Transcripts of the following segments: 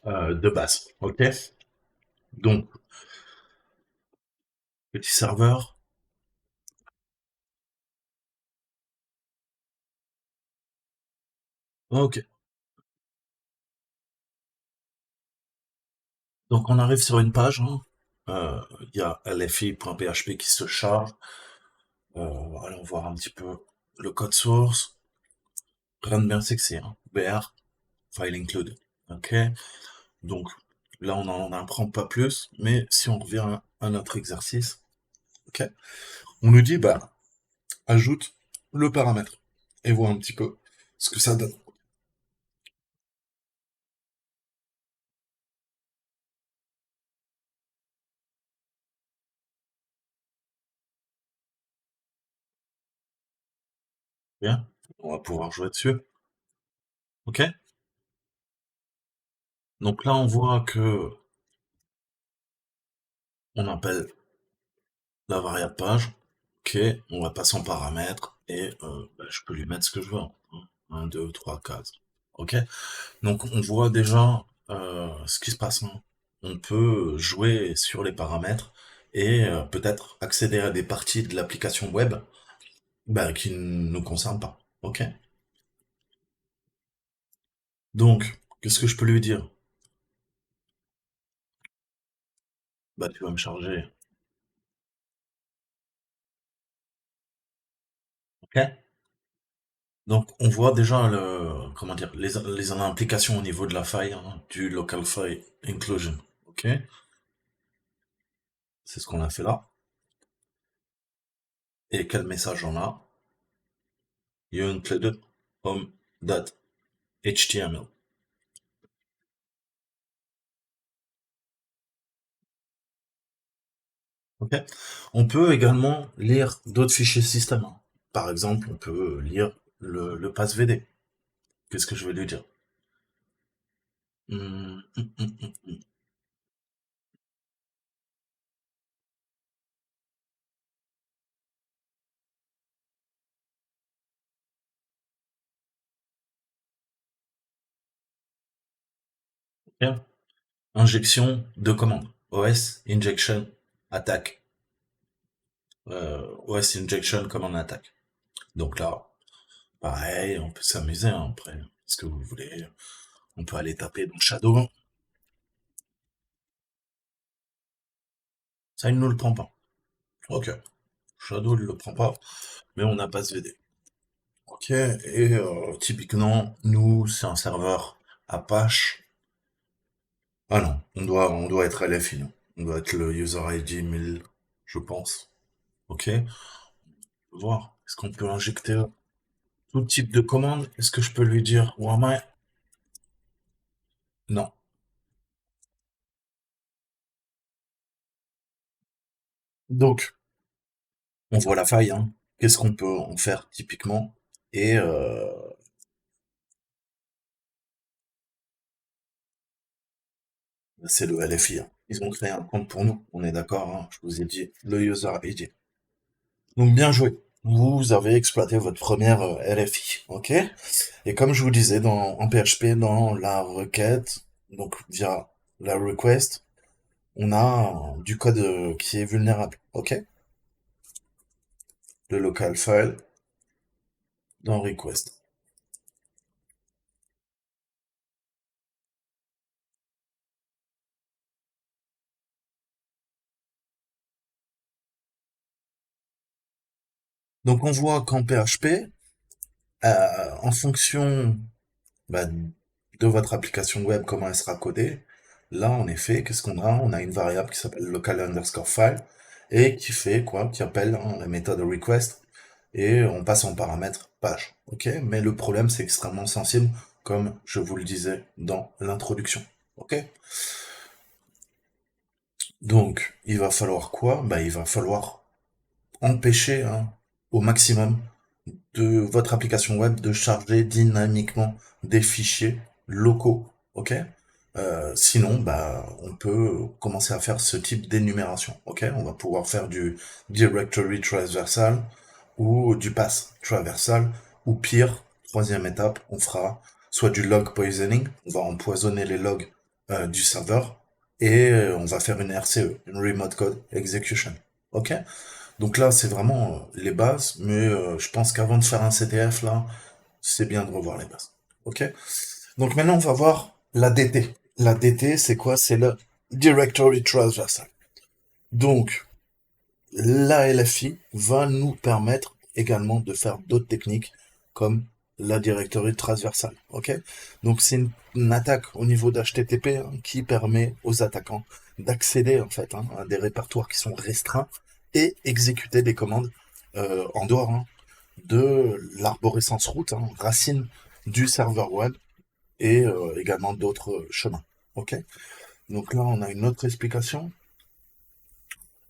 de base. Ok. Donc, petit serveur. Ok. Donc, on arrive sur une page, hein. Il y a lfi.php qui se charge. Allons voir un petit peu le code source. Rien de bien sexy, hein. BR, file include. Ok. Donc, là, on n'en apprend pas plus, mais si on revient à notre exercice, ok, on nous dit, bah, ajoute le paramètre et vois un petit peu ce que ça donne. Bien, on va pouvoir jouer dessus. Ok. Donc là, on voit que on appelle la variable page. Ok, on va passer en paramètre et bah, je peux lui mettre ce que je veux. 1, 2, 3 cases. Ok. Donc on voit déjà ce qui se passe, hein. On peut jouer sur les paramètres et peut-être accéder à des parties de l'application web bah, qui ne nous concernent pas. Ok. Donc, qu'est-ce que je peux lui dire? Bah, tu vas me charger. Ok. Donc, on voit déjà comment dire, les implications au niveau de la faille, hein, du local file inclusion. Ok. C'est ce qu'on a fait là. Et quel message on a? You included home.html. Ok. On peut également lire d'autres fichiers système, hein. Par exemple, on peut lire le passvd. Qu'est-ce que je vais lui dire? Hum. Bien. Injection de commande. OS injection attack. OS injection command attack. Donc là, pareil, on peut s'amuser, hein, après. Ce que vous voulez. On peut aller taper dans Shadow. Ça, il ne nous le prend pas. Ok. Shadow, il le prend pas. Mais on n'a pas SVD. Ok. Et typiquement, nous, c'est un serveur Apache. Ah non, on doit être LFI, non. On doit être le user ID 1000, je pense. Ok. On va voir. Est-ce qu'on peut injecter tout type de commande? Est-ce que je peux lui dire ouais, non. Donc, on voit la faille, hein. Qu'est-ce qu'on peut en faire typiquement? Et c'est le LFI, hein. Ils ont créé un compte pour nous. On est d'accord, hein. Je vous ai dit le user ID. Donc bien joué. Vous avez exploité votre première LFI, ok? Et comme je vous disais en PHP, dans la requête, donc via la request, on a du code qui est vulnérable, ok? Le local file dans request. Donc on voit qu'en PHP, en fonction bah, de votre application web, comment elle sera codée, là en effet, qu'est-ce qu'on a? On a une variable qui s'appelle local underscore file et qui fait quoi? Qui appelle hein, la méthode request et on passe en paramètre page. Ok? Mais le problème c'est extrêmement sensible, comme je vous le disais dans l'introduction. Ok? Donc il va falloir quoi? Bah, il va falloir empêcher hein, au maximum de votre application web de charger dynamiquement des fichiers locaux, ok? Sinon, bah, on peut commencer à faire ce type d'énumération, ok? On va pouvoir faire du directory traversal ou du path traversal, ou pire, troisième étape, on fera soit du log poisoning, on va empoisonner les logs du serveur et on va faire une RCE, une Remote Code Execution. Ok? Donc là, c'est vraiment les bases, mais je pense qu'avant de faire un CTF, là, c'est bien de revoir les bases. Ok? Donc maintenant, on va voir la DT. La DT, c'est quoi? C'est le Directory Transversal. Donc, la LFI va nous permettre également de faire d'autres techniques comme la directory transversale. Ok? Donc c'est une attaque au niveau d'HTTP qui permet aux attaquants d'accéder en fait à des répertoires qui sont restreints et exécuter des commandes en dehors de l'arborescence route, racine du serveur web et également d'autres chemins. Ok? Donc là on a une autre explication.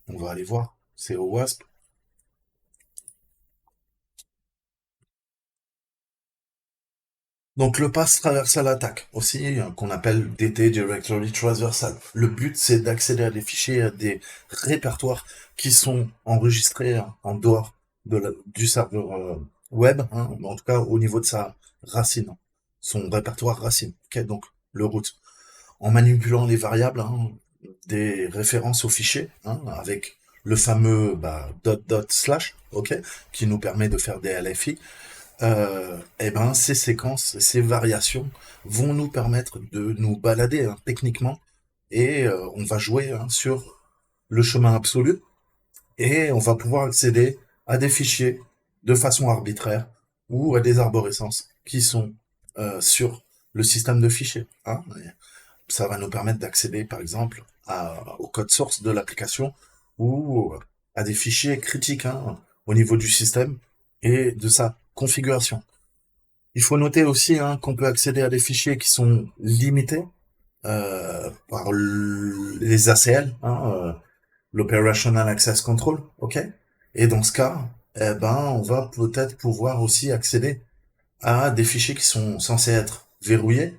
On va aller voir. C'est OWASP. Donc le pass traversal attack, aussi qu'on appelle DT Directory Transversal. Le but c'est d'accéder à des fichiers, à des répertoires qui sont enregistrés en dehors du serveur web, en tout cas au niveau de sa racine, son répertoire racine. Ok, donc le root. En manipulant les variables, des références aux fichiers, avec le fameux dot dot slash, ok, qui nous permet de faire des LFI eh ben, ces séquences, ces variations vont nous permettre de nous balader techniquement et on va jouer sur le chemin absolu et on va pouvoir accéder à des fichiers de façon arbitraire ou à des arborescences qui sont sur le système de fichiers. Ça va nous permettre d'accéder par exemple au code source de l'application ou à des fichiers critiques au niveau du système et de sa configuration. Il faut noter aussi qu'on peut accéder à des fichiers qui sont limités par les ACL, l'Operational Access Control, ok. Et dans ce cas, eh ben, on va peut-être pouvoir aussi accéder à des fichiers qui sont censés être verrouillés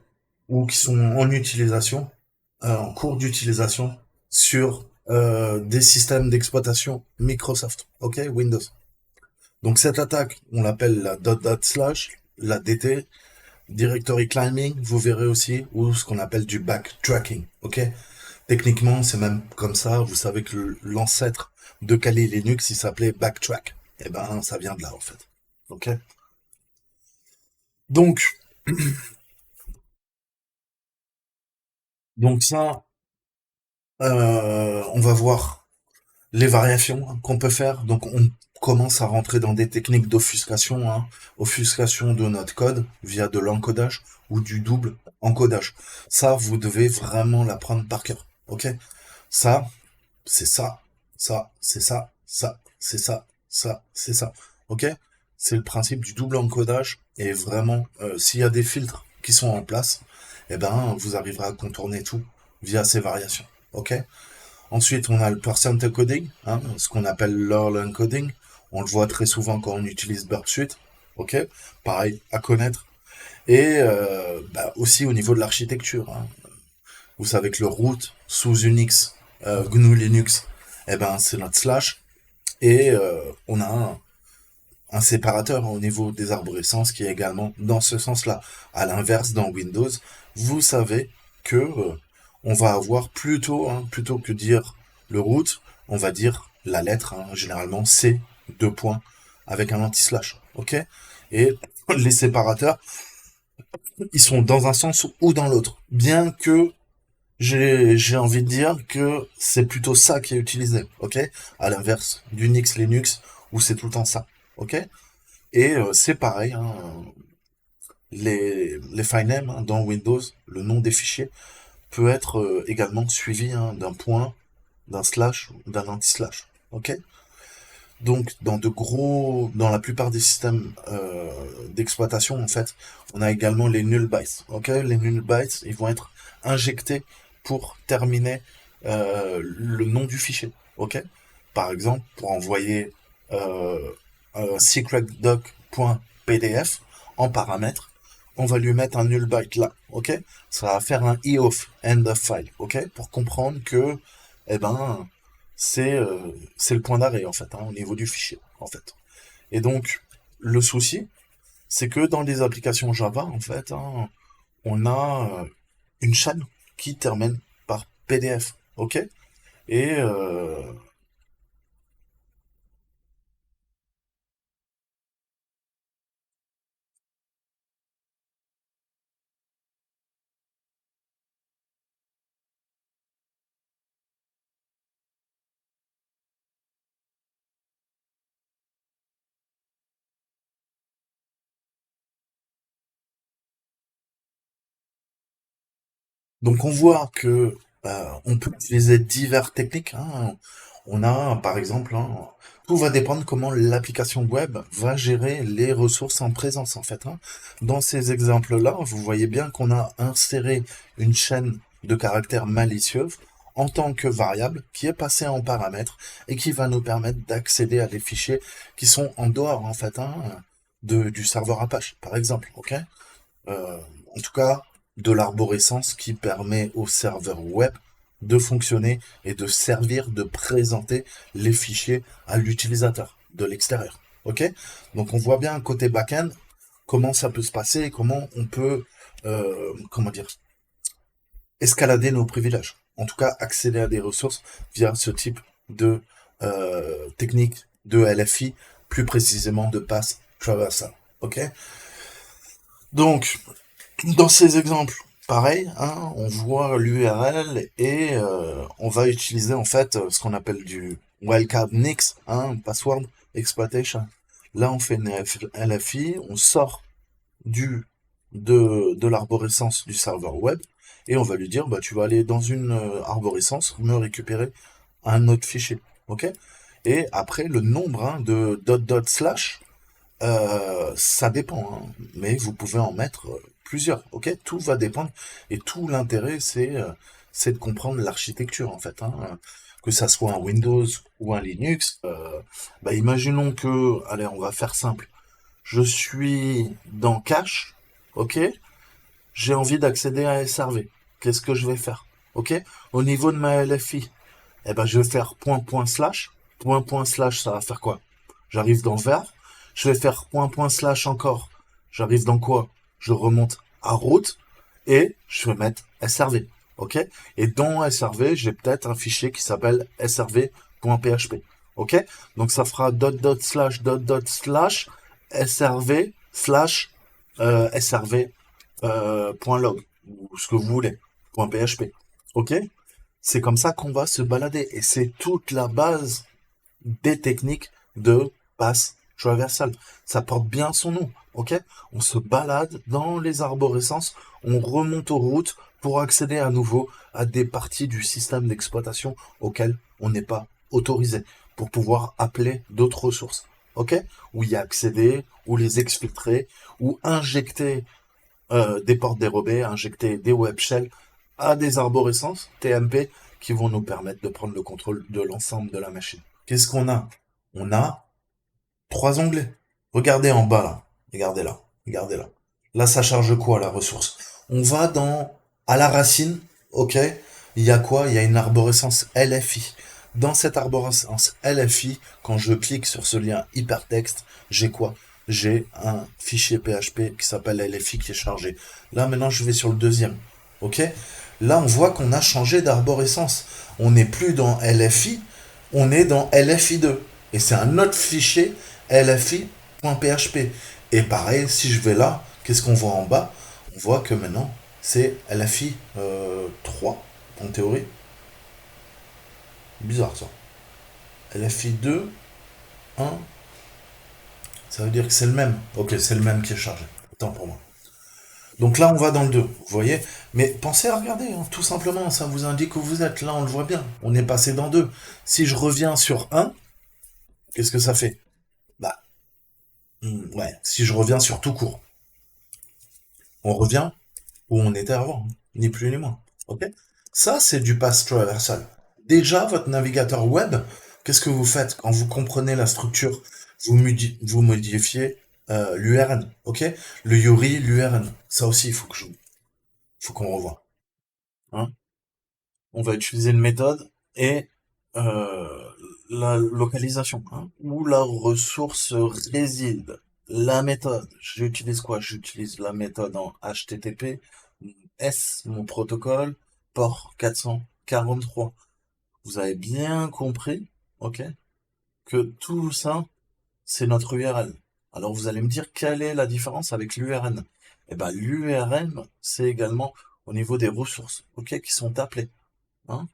ou qui sont en utilisation, en cours d'utilisation sur des systèmes d'exploitation Microsoft, ok, Windows. Donc cette attaque, on l'appelle la dot dot slash, la DT, Directory climbing, vous verrez aussi, ou ce qu'on appelle du backtracking, ok? Techniquement, c'est même comme ça, vous savez que l'ancêtre de Kali Linux, il s'appelait backtrack. Eh ben, ça vient de là, en fait. Ok? Donc, donc ça, on va voir les variations qu'on peut faire. Donc, on commence à rentrer dans des techniques d'offuscation, offuscation de notre code via de l'encodage ou du double encodage. Ça, vous devez vraiment l'apprendre par cœur. Ok? Ça, c'est ça, ça, c'est ça, ça, c'est ça, ça, c'est ça. Ok? C'est le principe du double encodage et vraiment, s'il y a des filtres qui sont en place, eh ben, vous arriverez à contourner tout via ces variations. Ok? Ensuite, on a le percent encoding, ce qu'on appelle l'URL encoding. On le voit très souvent quand on utilise Burp Suite. Ok? Pareil, à connaître. Et aussi au niveau de l'architecture. Vous savez que le root sous Unix, GNU Linux, eh ben, c'est notre slash. Et on a un séparateur au niveau des arborescences qui est également dans ce sens-là. À l'inverse, dans Windows, vous savez que on va avoir plutôt que dire le root, on va dire la lettre, généralement C, deux points, avec un anti-slash. Ok? Et les séparateurs, ils sont dans un sens ou dans l'autre. Bien que j'ai envie de dire que c'est plutôt ça qui est utilisé, ok? À l'inverse d'Unix Linux où c'est tout le temps ça, ok? Et c'est pareil, les filenames dans Windows, le nom des fichiers peut être également suivi d'un point, d'un slash, d'un anti-slash, ok? Donc dans la plupart des systèmes d'exploitation en fait, on a également les null bytes, ok? Les null bytes, ils vont être injectés pour terminer le nom du fichier, ok? Par exemple, pour envoyer euh, un secretdoc.pdf en paramètre, on va lui mettre un null byte là, ok? Ça va faire un EOF, end of file, ok? Pour comprendre que, eh ben, c'est le point d'arrêt en fait, au niveau du fichier, en fait. Et donc, le souci, c'est que dans les applications Java, en fait, on a une chaîne, qui termine par PDF, ok? Et donc on voit que on peut utiliser diverses techniques, hein. On a par exemple, hein, tout va dépendre comment l'application web va gérer les ressources en présence en fait, hein. Dans ces exemples-là, vous voyez bien qu'on a inséré une chaîne de caractères malicieux en tant que variable qui est passée en paramètre et qui va nous permettre d'accéder à des fichiers qui sont en dehors en fait, hein, du serveur Apache par exemple, ok? euh, en tout cas de l'arborescence qui permet au serveur web de fonctionner et de servir, de présenter les fichiers à l'utilisateur de l'extérieur. Ok? Donc on voit bien côté back-end comment ça peut se passer et comment on peut, comment dire, escalader nos privilèges. En tout cas, accéder à des ressources via ce type de technique de LFI, plus précisément de pass traversal. Ok? Donc, dans ces exemples, pareil, hein, on voit l'URL et on va utiliser en fait ce qu'on appelle du wildcard nix, hein, password exploitation. Là, on fait une LFI, on sort de l'arborescence du serveur web et on va lui dire, bah, tu vas aller dans une arborescence, me récupérer un autre fichier, ok? Et après, le nombre hein, de dot slash, ça dépend, hein, mais vous pouvez en mettre plusieurs, ok? Tout va dépendre, et tout l'intérêt, c'est de comprendre l'architecture, en fait, hein. Que ça soit un Windows ou un Linux. Bah, imaginons que, allez, on va faire simple. Je suis dans Cache, ok? J'ai envie d'accéder à SRV. Qu'est-ce que je vais faire? Ok? Au niveau de ma LFI, eh ben, je vais faire point slash. Point slash, ça va faire quoi? J'arrive dans vert. Je vais faire point slash encore. J'arrive dans quoi? Je remonte à route et je vais mettre SRV. Ok? Et dans SRV, j'ai peut-être un fichier qui s'appelle srv.php. Ok? Donc ça fera dot slash srv slash srv .log ou ce que vous voulez, .php. Ok? C'est comme ça qu'on va se balader. Et c'est toute la base des techniques de passe traversal. Ça porte bien son nom, ok? On se balade dans les arborescences, on remonte aux routes pour accéder à nouveau à des parties du système d'exploitation auxquelles on n'est pas autorisé, pour pouvoir appeler d'autres ressources, ok? Ou y accéder, ou les exfiltrer, ou injecter des portes dérobées, injecter des web shells à des arborescences TMP qui vont nous permettre de prendre le contrôle de l'ensemble de la machine. Qu'est-ce qu'on a? On a trois onglets. Regardez en bas là. Regardez là. Regardez là. Là, ça charge quoi la ressource? On va à la racine, ok? Il y a quoi? Il y a une arborescence LFI. Dans cette arborescence LFI, quand je clique sur ce lien hypertexte, j'ai quoi? J'ai un fichier PHP qui s'appelle LFI qui est chargé. Là, maintenant, je vais sur le deuxième. Ok? Là, on voit qu'on a changé d'arborescence. On n'est plus dans LFI, on est dans LFI2. Et c'est un autre fichier LFI.php. Et pareil, si je vais là, qu'est-ce qu'on voit en bas? On voit que maintenant, c'est LFI 3, en théorie. Bizarre ça. LFI 2, 1, ça veut dire que c'est le même. Ok, c'est le même qui est chargé. Autant pour moi. Donc là, on va dans le 2, vous voyez. Mais pensez à regarder, hein, tout simplement, ça vous indique où vous êtes. Là, on le voit bien. On est passé dans 2. Si je reviens sur 1, qu'est-ce que ça fait? Bah, ouais, si je reviens sur tout court, on revient où on était avant, hein, ni plus ni moins. Ok? Ça, c'est du pass traversal. Déjà, votre navigateur web, qu'est-ce que vous faites quand vous comprenez la structure? Vous modifiez l'URN, ok? Le URI, l'URN. Ça aussi, faut qu'on revoie. Hein. On va utiliser une méthode et euh, la localisation, hein, où la ressource réside. La méthode, j'utilise quoi? J'utilise la méthode en HTTP, S, mon protocole, port 443. Vous avez bien compris, ok, que tout ça, c'est notre URL. Alors vous allez me dire quelle est la différence avec l'URN? Eh ben l'URN, c'est également au niveau des ressources, ok, qui sont appelées. Hein.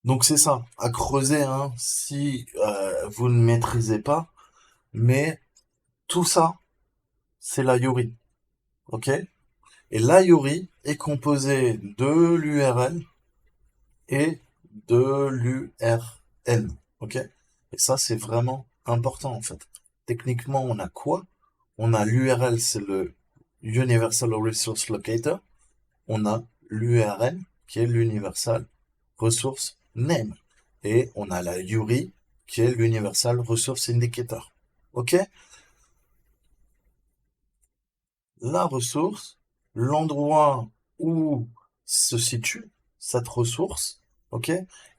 Donc c'est ça, à creuser, hein, si vous ne maîtrisez pas, mais tout ça, c'est l'IORI, ok? Et l'IORI est composé de l'URL et de l'URN, ok? Et ça, c'est vraiment important, en fait. Techniquement, on a quoi? On a l'URL, c'est le Universal Resource Locator. On a l'URN, qui est l'Universal Resource Name. Et on a la URI, qui est l'Universal Resource Indicator. OK? La ressource, l'endroit où se situe cette ressource, OK?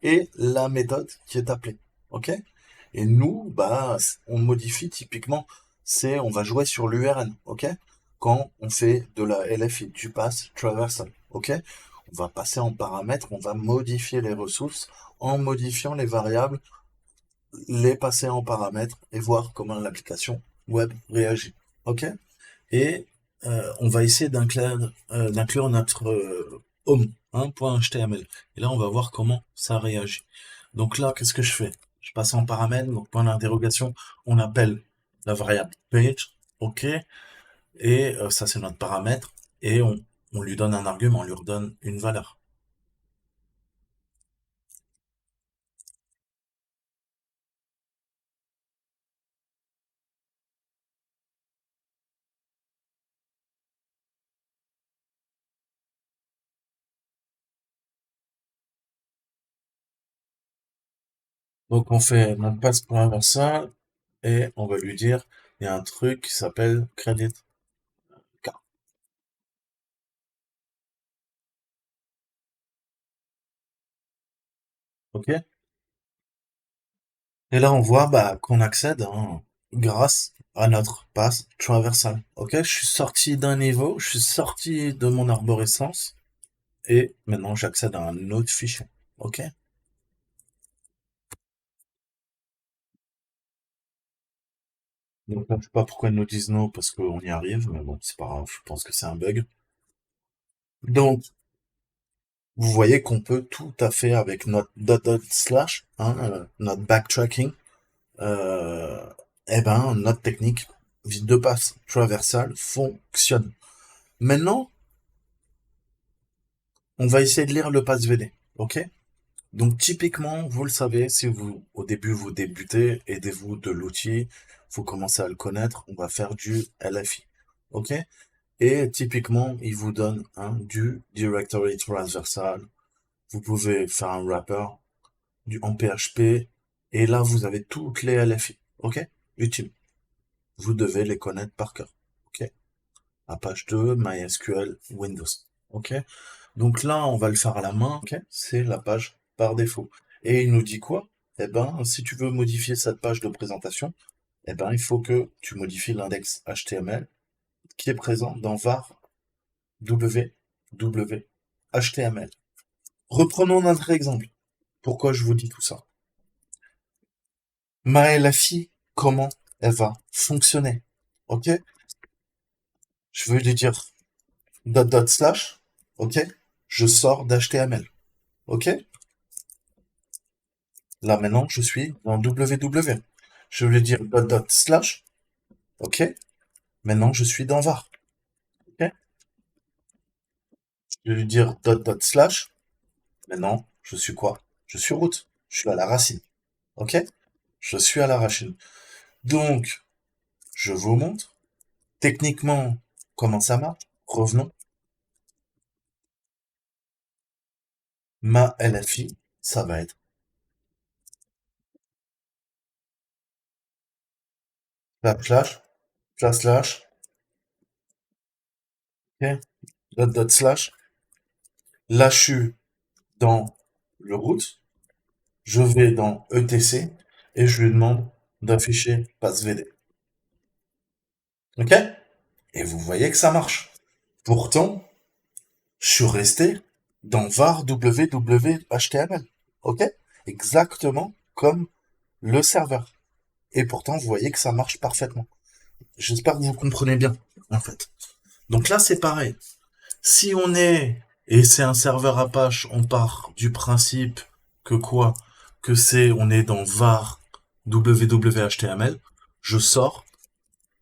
Et la méthode qui est appelée. OK? Et nous, bah, on modifie typiquement, on va jouer sur l'URN, ok? Quand on fait de la LFI, du pass traversal, ok? On va passer en paramètres, on va modifier les ressources en modifiant les variables, les passer en paramètres et voir comment l'application web réagit, ok? Et on va essayer d'inclure notre home, hein, .html. Et là, on va voir comment ça réagit. Donc là, qu'est-ce que je fais? Je passe en paramètre, donc point d'interrogation, on appelle la variable page, ok, et ça c'est notre paramètre, et on lui donne un argument, on lui redonne une valeur. Donc on fait notre passe pour ça, et on va lui dire, il y a un truc qui s'appelle credit card, ok? Et là, on voit bah, qu'on accède hein, grâce à notre passe traversal. Ok, je suis sorti d'un niveau, je suis sorti de mon arborescence et maintenant j'accède à un autre fichier. Ok, donc je sais pas pourquoi ils nous disent non parce qu'on y arrive, mais bon, c'est pas grave, je pense que c'est un bug. Donc, vous voyez qu'on peut tout à fait avec notre dot slash, hein, notre backtracking, euh, eh ben notre technique de passe traversal fonctionne. Maintenant, on va essayer de lire le pass VD, ok? Donc typiquement, vous le savez, si vous au début vous débutez, aidez-vous de l'outil, vous commencez à le connaître, on va faire du LFI, ok? Et typiquement, il vous donne du directory transversal. Vous pouvez faire un wrapper en PHP, et là vous avez toutes les LFI, ok? Utiles. Vous devez les connaître par cœur, ok? Apache 2, MySQL, Windows, ok? Donc là, on va le faire à la main, ok? C'est la page par défaut. Et il nous dit quoi? Eh ben, si tu veux modifier cette page de présentation, eh ben, il faut que tu modifies l'index HTML qui est présent dans var www HTML. Reprenons notre exemple. Pourquoi je vous dis tout ça? Ma LFI, comment elle va fonctionner? Ok? Je veux lui dire dot slash, ok? Je sors d'HTML. Ok? Là maintenant, je suis dans www. Je vais lui dire dot slash, ok. Maintenant, je suis dans var, ok. Je vais lui dire dot slash. Maintenant, je suis quoi? Je suis root. Je suis à la racine, ok. Je suis à la racine. Donc, je vous montre techniquement comment ça marche. Revenons. Ma LFI, ça va être slash slash, ok. Dot slash. Là, je suis dans le root. Je vais dans ETC et je lui demande d'afficher passe VD. Ok? Et vous voyez que ça marche. Pourtant, je suis resté dans var www.html. Ok? Exactement comme le serveur. Et pourtant, vous voyez que ça marche parfaitement. J'espère que vous comprenez bien, en fait. Donc là, c'est pareil. Si on est, et c'est un serveur Apache, on part du principe que quoi? Que c'est, on est dans var www.html, je sors,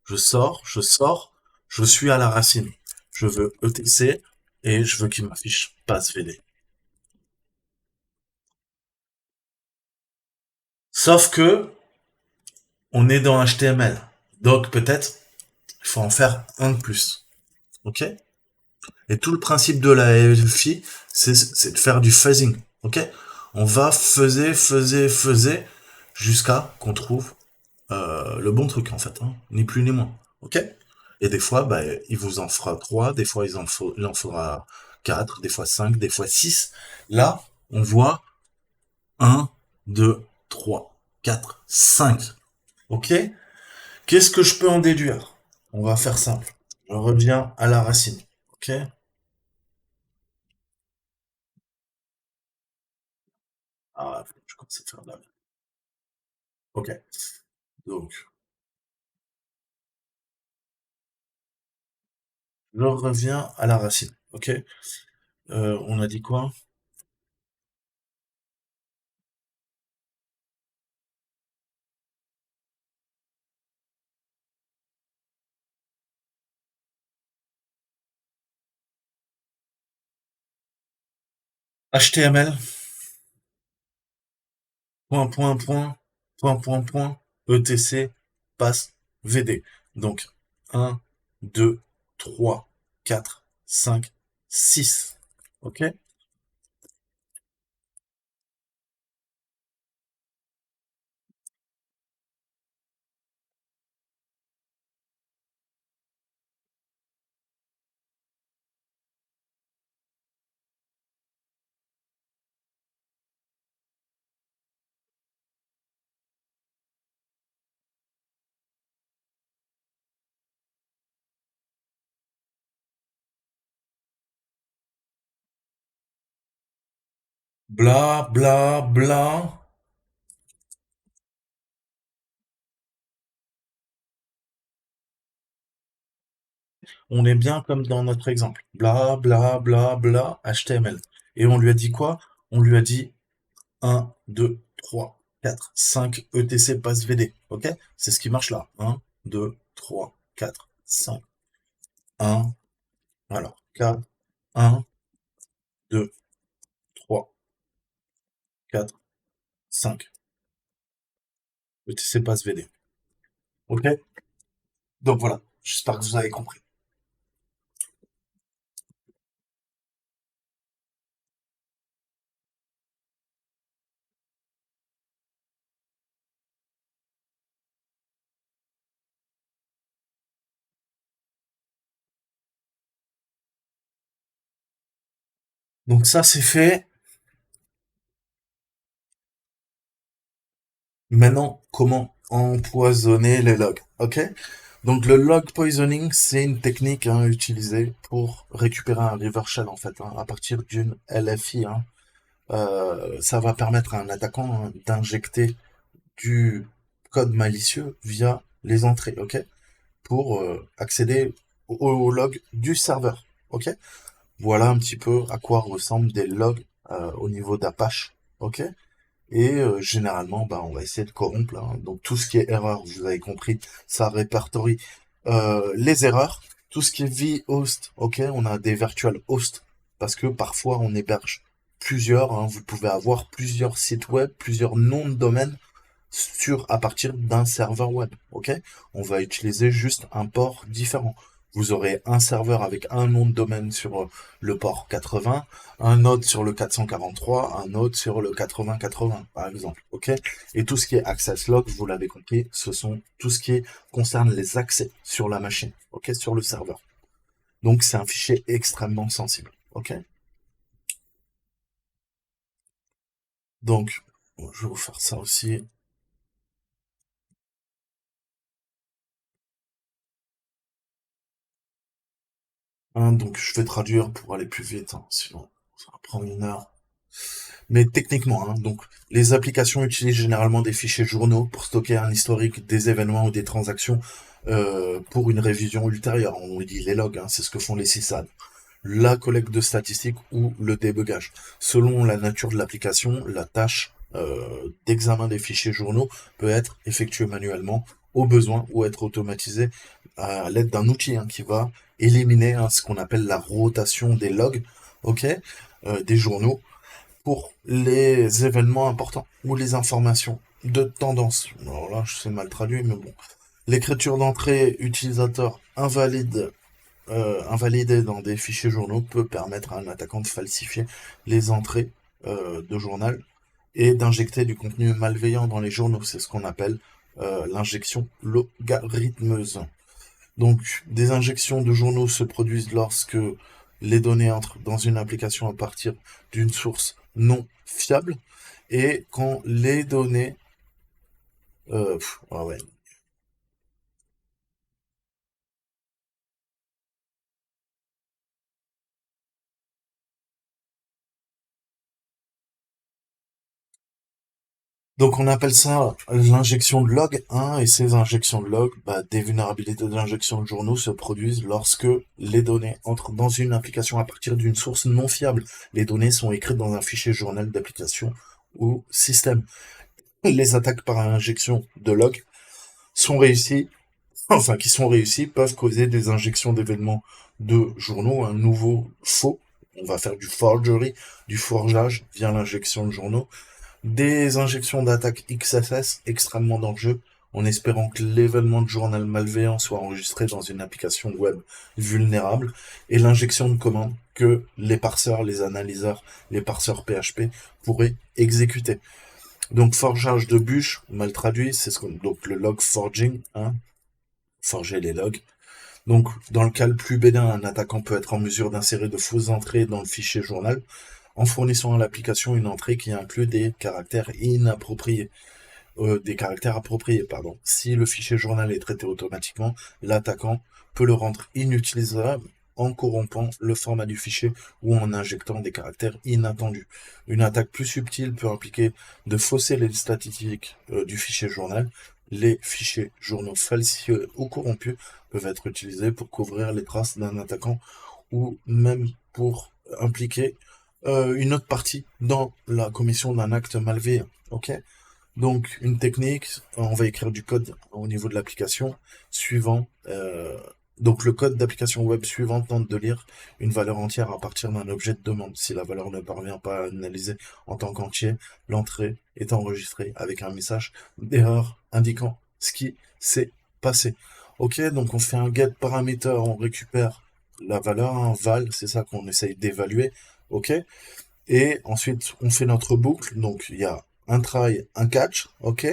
je suis à la racine. Je veux etc et je veux qu'il m'affiche passe VD. Sauf que, on est dans HTML. Donc peut-être, il faut en faire un de plus. Ok? Et tout le principe de la LFI, c'est de faire du phasing. Ok? On va faiser, jusqu'à qu'on trouve le bon truc, en fait. Hein. Ni plus ni moins. Ok? Et des fois, bah, il vous en fera 3, des fois il en fera 4, des fois 5, des fois 6. Là, on voit un, 2, 3, 4, 5. Ok? Qu'est-ce que je peux en déduire? On va faire simple. Je reviens à la racine. Ok? Ah, je commence à faire de la... Ok. Donc, je reviens à la racine. Ok? On a dit quoi? HTML, point, etc, passe, VD. Donc, un, 2, 3, 4, 5, 6. Ok? Bla, bla, bla. On est bien comme dans notre exemple. Bla, bla, bla, bla, HTML. Et on lui a dit quoi? On lui a dit un, 2, 3, 4, 5, etc passe VD. Ok? C'est ce qui marche là. Un, 2, 3, 4, 5. Un, alors, 4, 1, 2, 3, 4, 5. ETC passe VD. Ok? Donc voilà. J'espère que vous avez compris. Donc ça, c'est fait. Maintenant, comment empoisonner les logs? Ok? Donc le log poisoning, c'est une technique hein, utilisée pour récupérer un reverse shell en fait, hein, à partir d'une LFI. Hein. Ça va permettre à un attaquant hein, d'injecter du code malicieux via les entrées, ok, pour accéder au log du serveur, ok. Voilà un petit peu à quoi ressemblent des logs au niveau d'Apache, ok. Et généralement, bah, on va essayer de corrompre là. Hein. Donc tout ce qui est erreur, vous avez compris, ça répertorie les erreurs. Tout ce qui est vhost, ok, on a des virtual hosts parce que parfois on héberge plusieurs. Hein, vous pouvez avoir plusieurs sites web, plusieurs noms de domaine sur à partir d'un serveur web. Ok, on va utiliser juste un port différent. Vous aurez un serveur avec un nom de domaine sur le port 80, un autre sur le 443, un autre sur le 8080 par exemple. Ok, et tout ce qui est access log, vous l'avez compris, ce sont tout ce qui concerne les accès sur la machine. Ok, sur le serveur. Donc c'est un fichier extrêmement sensible. Ok, donc je vais vous faire ça aussi. Hein, donc je vais traduire pour aller plus vite, hein, sinon ça va prendre une heure. Mais techniquement, hein, donc les applications utilisent généralement des fichiers journaux pour stocker un historique des événements ou des transactions pour une révision ultérieure. On dit les logs, hein, c'est ce que font les sysadmins. La collecte de statistiques ou le débugage. Selon la nature de l'application, la tâche d'examen des fichiers journaux peut être effectuée manuellement au besoin ou être automatisée à l'aide d'un outil, hein, qui va éliminer, hein, ce qu'on appelle la rotation des logs, ok, des journaux pour les événements importants ou les informations de tendance. Alors là, je sais mal traduit, mais bon. L'écriture d'entrée utilisateur invalidée dans des fichiers journaux peut permettre à un attaquant de falsifier les entrées de journal et d'injecter du contenu malveillant dans les journaux. C'est ce qu'on appelle l'injection logarithmeuse. Donc, des injections de journaux se produisent lorsque les données entrent dans une application à partir d'une source non fiable et quand les données... ouais. Donc on appelle ça l'injection de log, hein, et ces injections de log, bah, des vulnérabilités d'injection de journaux se produisent lorsque les données entrent dans une application à partir d'une source non fiable. Les données sont écrites dans un fichier journal d'application ou système. Les attaques par injection de log sont réussies, enfin qui sont réussies, peuvent causer des injections d'événements de journaux, un nouveau faux. On va faire du forgery, du forgeage via l'injection de journaux, des injections d'attaque XSS extrêmement dangereux, en espérant que l'événement de journal malveillant soit enregistré dans une application web vulnérable, et l'injection de commandes que les parseurs, les analyseurs, les parseurs PHP pourraient exécuter. Donc forgeage de bûches, mal traduit, c'est ce qu'on donc le log forging, hein, forger les logs. Donc dans le cas le plus bénin, un attaquant peut être en mesure d'insérer de fausses entrées dans le fichier journal en fournissant à l'application une entrée qui inclut des caractères inappropriés, des caractères appropriés, pardon. Si le fichier journal est traité automatiquement, l'attaquant peut le rendre inutilisable en corrompant le format du fichier ou en injectant des caractères inattendus. Une attaque plus subtile peut impliquer de fausser les statistiques du fichier journal. Les fichiers journaux falsifiés ou corrompus peuvent être utilisés pour couvrir les traces d'un attaquant ou même pour impliquer une autre partie dans la commission d'un acte malveillant. Ok. Donc, une technique, on va écrire du code au niveau de l'application suivant. Donc, le code d'application web suivant tente de lire une valeur entière à partir d'un objet de demande. Si la valeur ne parvient pas à analyser en tant qu'entier, l'entrée est enregistrée avec un message d'erreur indiquant ce qui s'est passé. Ok, donc on fait un get parameter, on récupère la valeur, un val, c'est ça qu'on essaye d'évaluer. Ok, et ensuite, on fait notre boucle. Donc, il y a un try, un catch, ok.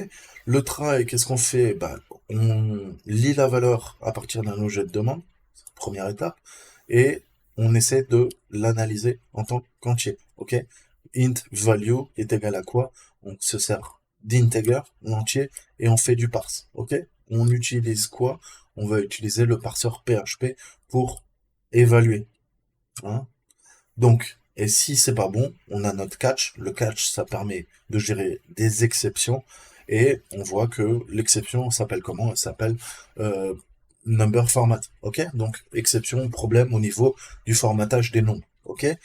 Le try, qu'est-ce qu'on fait? Bah, on lit la valeur à partir d'un objet de demande, première étape, et on essaie de l'analyser en tant qu'entier, ok. Int value est égal à quoi? On se sert d'integer, l'entier, et on fait du parse, ok. On utilise quoi? On va utiliser le parseur PHP pour évaluer, hein. Donc, et si c'est pas bon, on a notre catch. Le catch, ça permet de gérer des exceptions. Et on voit que l'exception s'appelle comment? Elle s'appelle euh, number format. Ok? Donc, exception, problème au niveau du formatage des nombres. Ok? Et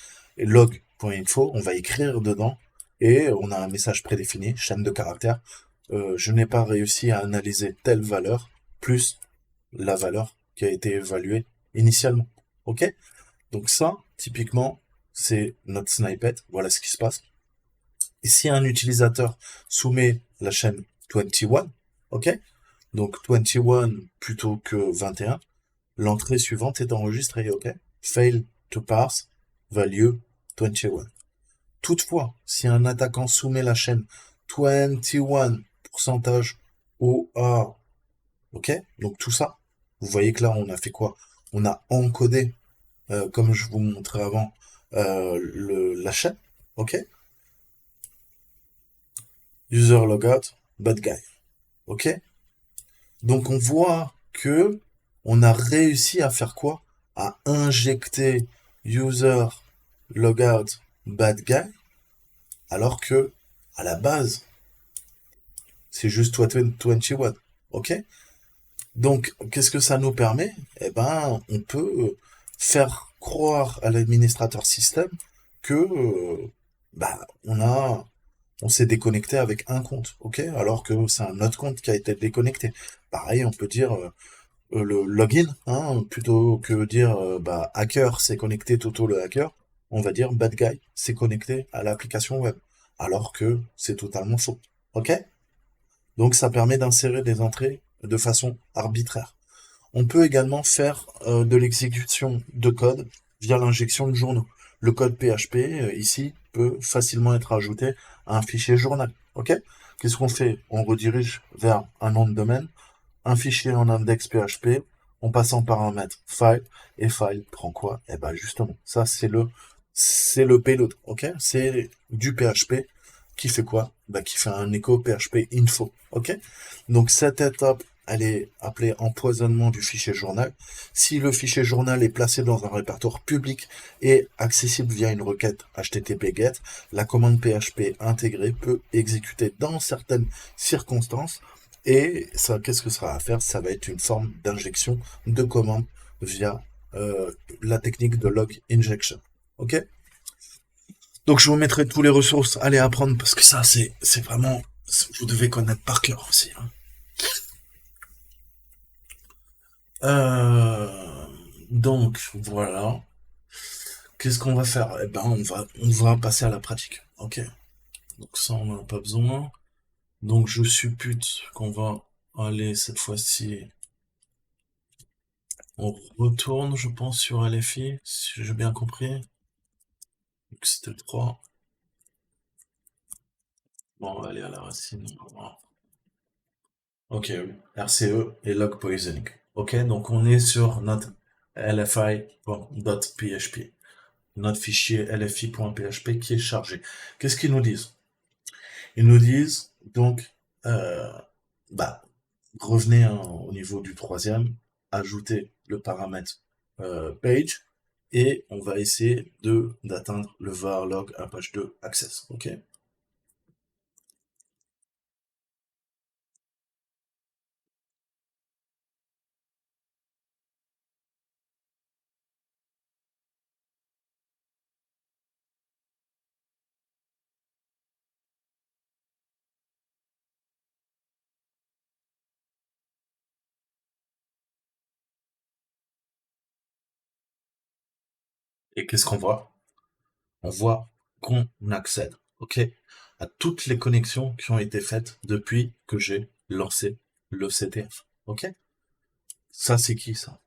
log.info, on va écrire dedans. Et on a un message prédéfini, chaîne de caractères. Je n'ai pas réussi à analyser telle valeur plus la valeur qui a été évaluée initialement. Ok? Donc ça, typiquement, c'est notre snippet. Voilà ce qui se passe. Et si un utilisateur soumet la chaîne 21, ok? Donc 21 plutôt que 21, l'entrée suivante est enregistrée, ok? Fail to parse, value 21. Toutefois, si un attaquant soumet la chaîne 21 pourcentage OA, ok? Donc tout ça, vous voyez que là, on a fait quoi? On a encodé comme je vous montrais avant, la chaîne, ok? User logout, bad guy, ok? Donc on voit que on a réussi à faire quoi? à injecter user logout bad guy, alors que à la base, c'est juste 21. Ok? Donc, qu'est-ce que ça nous permet? Eh ben, on peut faire croire à l'administrateur système que on s'est déconnecté avec un compte, ok? Alors que c'est un autre compte qui a été déconnecté. Pareil, on peut dire le login, hein, plutôt que dire hacker s'est connecté, Toto le hacker, on va dire bad guy s'est connecté à l'application web, alors que c'est totalement faux, ok? Donc ça permet d'insérer des entrées de façon arbitraire. On peut également faire de l'exécution de code via l'injection de journaux. Le code PHP, ici, peut facilement être ajouté à un fichier journal. Ok? Qu'est-ce qu'on fait? On redirige vers un nom de domaine, un fichier en index PHP, en passant par un maître file, et file prend quoi? Eh ben justement, ça c'est le payload, ok? C'est du PHP qui fait quoi? Bah, qui fait un écho PHP info, ok? Donc cette étape, elle est appelée empoisonnement du fichier journal. Si le fichier journal est placé dans un répertoire public et accessible via une requête HTTP GET, la commande PHP intégrée peut exécuter dans certaines circonstances. Et ça, qu'est-ce que ça va faire? Ça va être une forme d'injection de commande via la technique de log injection. Ok? Donc je vous mettrai tous les ressources, allez apprendre parce que ça c'est vraiment, vous devez connaître par cœur aussi, hein. Donc voilà. Qu'est-ce qu'on va faire? Eh ben on va passer à la pratique. Ok. Donc ça on n'en a pas besoin. Donc je suppute qu'on va aller cette fois-ci. On retourne, je pense, sur LFI, si j'ai bien compris. Donc c'était 3. Bon, on va aller à la racine. Ok, oui. RCE et log poisoning. Ok, donc on est sur notre lfi.php, notre fichier lfi.php qui est chargé. Qu'est-ce qu'ils nous disent? Ils nous disent donc, euh, bah, revenez au niveau du troisième, ajoutez le paramètre page et on va essayer d'atteindre le var log apache2 access. Ok. Et qu'est-ce qu'on voit? On voit qu'on accède, ok, à toutes les connexions qui ont été faites depuis que j'ai lancé le CTF, ok. Ça, c'est qui ça?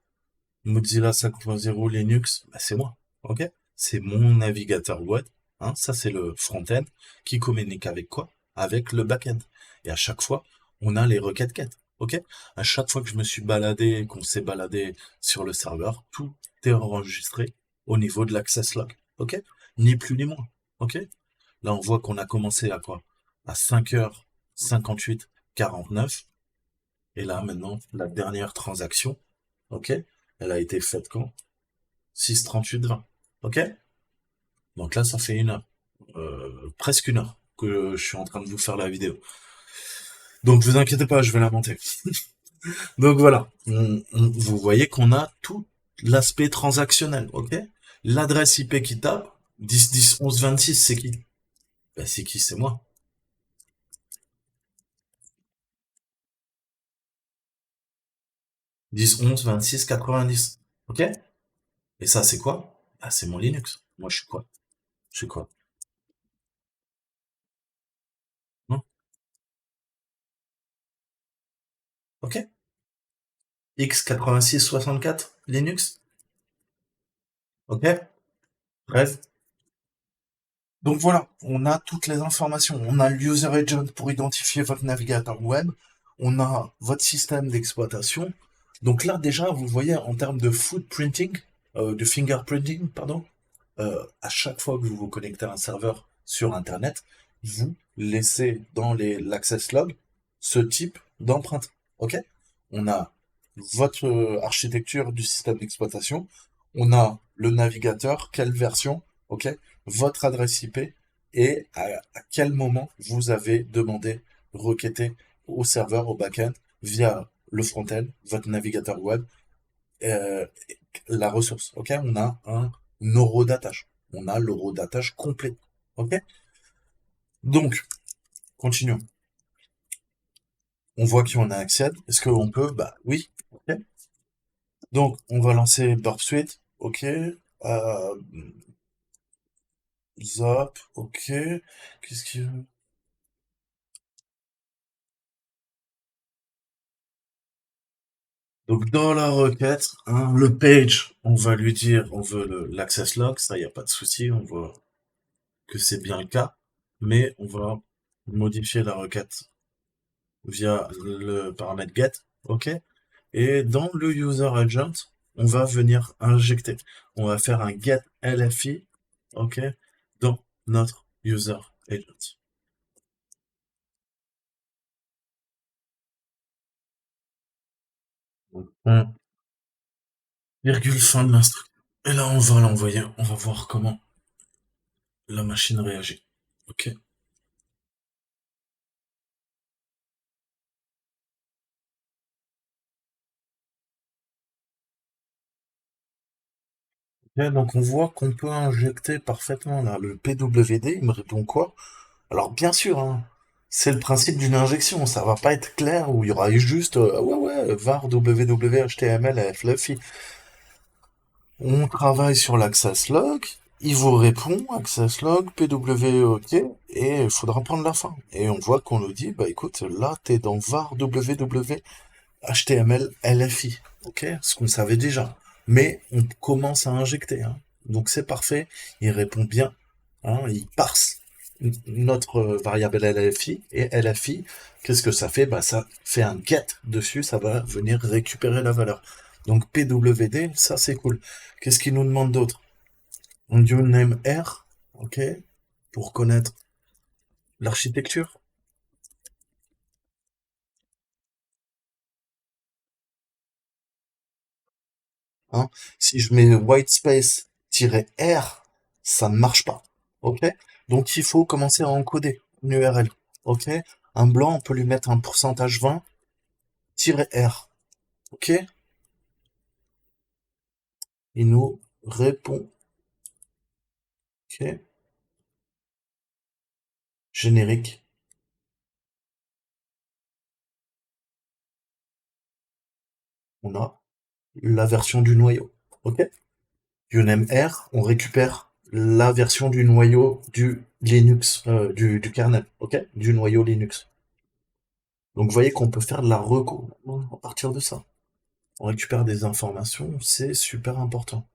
Mozilla 5.0 Linux, bah, c'est moi, ok. C'est mon navigateur web, hein, ça c'est le front-end qui communique avec quoi? Avec le back-end. Et à chaque fois, on a les requêtes quêtes, ok. À chaque fois que je me suis baladé, qu'on s'est baladé sur le serveur, tout est enregistré au niveau de l'access log, ok. Ni plus ni moins, ok. Là, on voit qu'on a commencé à quoi? À 5h58 49. Et là, maintenant, la dernière transaction, ok? Elle a été faite quand? 6h38 20. Ok? Donc là, ça fait une heure. Presque une heure que je suis en train de vous faire la vidéo. Donc vous inquiétez pas, je vais la monter. Donc voilà. Vous voyez qu'on a tout l'aspect transactionnel, ok? L'adresse IP qui tape, 10 10 11 26, c'est qui? Ben, c'est qui? C'est moi. 10 11 26 90. Ok? Et ça, c'est quoi? Ah, c'est mon Linux. Moi, je suis quoi? Je suis quoi? Non? Ok? X86 64 Linux? Ok? Bref. Donc voilà, on a toutes les informations. On a le user agent pour identifier votre navigateur web. On a votre système d'exploitation. Donc là, déjà, vous voyez, en termes de footprinting, de fingerprinting, pardon, à chaque fois que vous vous connectez à un serveur sur Internet, vous laissez dans l'access log ce type d'empreinte. Ok? On a votre architecture du système d'exploitation, on a le navigateur, quelle version, ok, votre adresse IP et à quel moment vous avez demandé, requêté au serveur, au back-end, via le front-end, votre navigateur web, euh, la ressource. Ok, on a un horodatage. On a l'horodatage complet. Ok, donc, continuons. On voit qu'on a accès. Est-ce qu'on peut? Bah oui. Ok. Donc, on va lancer Burp Suite. Ok. Zap. Ok. Qu'est-ce qu'il veut? Donc, dans la requête, hein, le page, on va lui dire, on veut l'access log. Ça, il n'y a pas de souci. On voit que c'est bien le cas. Mais on va modifier la requête via le paramètre get. Ok. Et dans le user agent, on va venir injecter. On va faire un get LFI, ok, dans notre user agent. Donc, virgule fin de l'instruction. Et là, on va l'envoyer. On va voir comment la machine réagit. Ok. Ok, donc on voit qu'on peut injecter parfaitement là le PWD. Il me répond quoi? Alors bien sûr, hein, c'est le principe d'une injection. Ça va pas être clair où il y aura juste ouais ouais var www html fluffy. On travaille sur l'access log, il vous répond, access log, PW, ok, et il faudra prendre la fin. Et on voit qu'on nous dit, bah écoute, là, t'es dans var www HTML LFI, ok, ce qu'on savait déjà. Mais on commence à injecter, hein. Donc c'est parfait, il répond bien, hein, il parse notre variable LFI, et LFI, qu'est-ce que ça fait? Bah ça fait un get dessus, ça va venir récupérer la valeur. Donc PWD, ça c'est cool. Qu'est-ce qu'il nous demande d'autre? On dit name R, ok, pour connaître l'architecture, hein. Si je mets white space-R, ça ne marche pas, ok. Donc il faut commencer à encoder une URL, ok. Un blanc, on peut lui mettre un pourcentage 20-R, ok. Il nous répond, ok, générique, on a la version du noyau, ok. Uname R, on récupère la version du noyau du Linux, du kernel, ok, du noyau Linux. Donc vous voyez qu'on peut faire de la reco à partir de ça. On récupère des informations, c'est super important.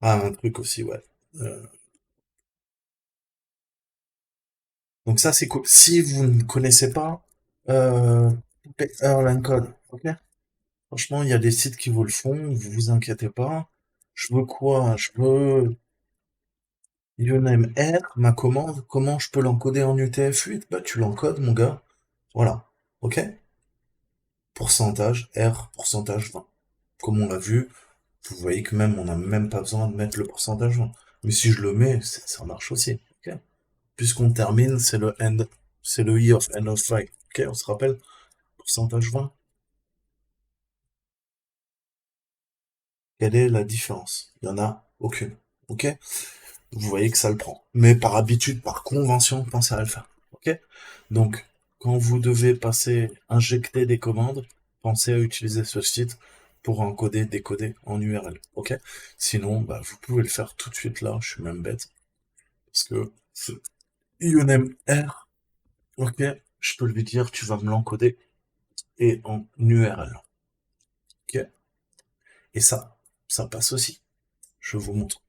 Ah, un truc aussi, ouais. Euh, donc ça, c'est cool. Si vous ne connaissez pas, euh, Erlang Code, ok? Franchement, il y a des sites qui vous le font, vous vous inquiétez pas. Je veux quoi? Je veux Uname R, ma commande, comment je peux l'encoder en UTF-8? Bah, tu l'encodes, mon gars. Voilà. Ok? Pourcentage R, pourcentage 20. Comme on l'a vu, vous voyez que même, on n'a même pas besoin de mettre le pourcentage 20. Mais si je le mets, ça marche aussi. Ok. Puisqu'on termine, c'est le end. C'est le I of end of file. Ok, on se rappelle? Pourcentage 20. Quelle est la différence? Il n'y en a aucune. Ok? Vous voyez que ça le prend. Mais par habitude, par convention, pensez à le faire. Ok? Donc, quand vous devez passer, injecter des commandes, pensez à utiliser ce site pour encoder, décoder en URL. Ok? Sinon, bah, vous pouvez le faire tout de suite là. Je suis même bête. Parce que UNMR, ok, je peux lui dire, tu vas me l'encoder et en URL. Ok? Et ça passe aussi. Je vous montre.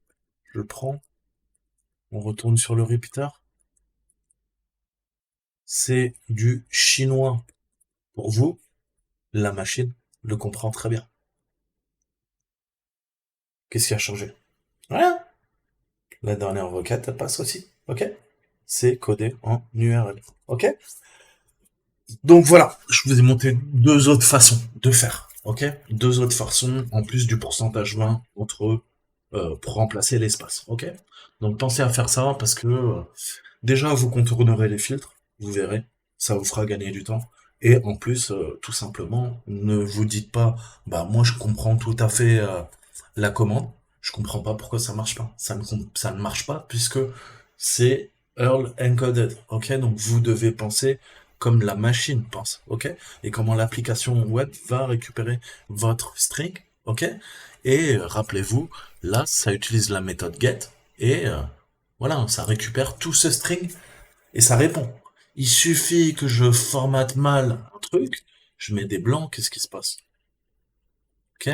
Je le prends, on retourne sur le repeater. C'est du chinois. Pour vous, la machine le comprend très bien. Qu'est-ce qui a changé? Rien. La dernière requête, elle passe aussi. Ok? C'est codé en URL. Ok? Donc voilà, je vous ai montré deux autres façons de faire. Ok? Deux autres façons, en plus du pourcentage 20 entre eux, pour remplacer l'espace. Ok? Donc pensez à faire ça parce que déjà vous contournerez les filtres, vous verrez, ça vous fera gagner du temps. Et en plus, tout simplement, ne vous dites pas, bah moi je comprends tout à fait la commande, je comprends pas pourquoi ça marche pas. Ça ne marche pas puisque c'est Earl encoded. Ok? Donc vous devez penser comme la machine pense. Ok? Et comment l'application web va récupérer votre string. Ok? Et rappelez-vous, là, ça utilise la méthode get et voilà, ça récupère tout ce string et ça répond. Il suffit que je formate mal un truc, je mets des blancs, qu'est-ce qui se passe? Ok?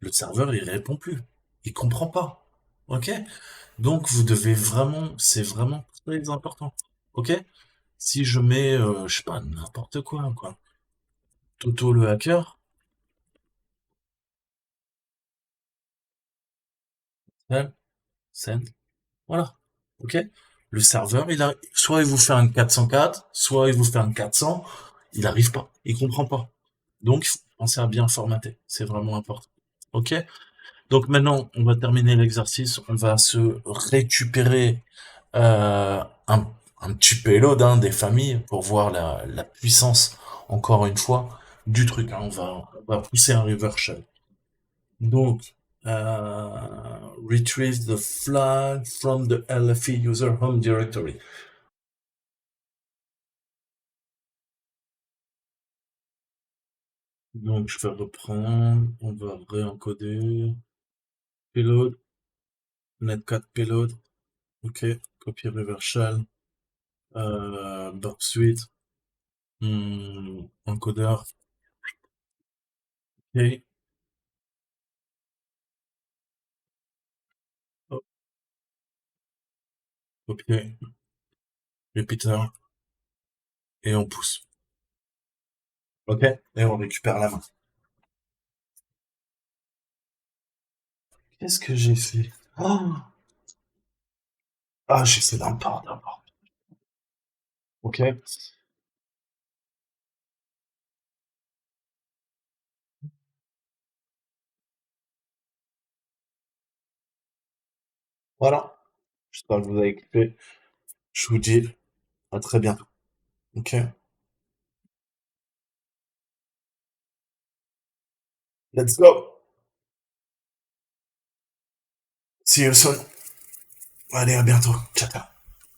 Le serveur, il répond plus. Il comprend pas. Ok? Donc, vous devez vraiment, c'est vraiment très important. Ok? Si je mets, je sais pas, n'importe quoi, quoi. Toto le hacker, tel, send, voilà. Ok? Le serveur, soit il vous fait un 404, soit il vous fait un 400, il arrive pas, il comprend pas. Donc, il faut penser à bien formater. C'est vraiment important. Ok? Donc maintenant, on va terminer l'exercice. On va se récupérer un petit payload des familles pour voir la puissance, encore une fois, du truc. Hein. On va pousser un reverse shell. Donc, retrieve the flag from the LFE user home directory. Donc, je vais reprendre. On va réencoder. Payload. Netcat payload. OK. Copy reverse shell. Burp suite. Encodeur. OK. Hop, OK. Repeater. Et on pousse. OK. Et on récupère la main. Qu'est-ce que j'ai fait? Oh ah, j'ai fait l'import d'abord. OK. Voilà. J'espère que vous avez kiffé. Je vous dis à très bientôt. OK. Let's go. See you soon. Allez, à bientôt. Ciao, ciao.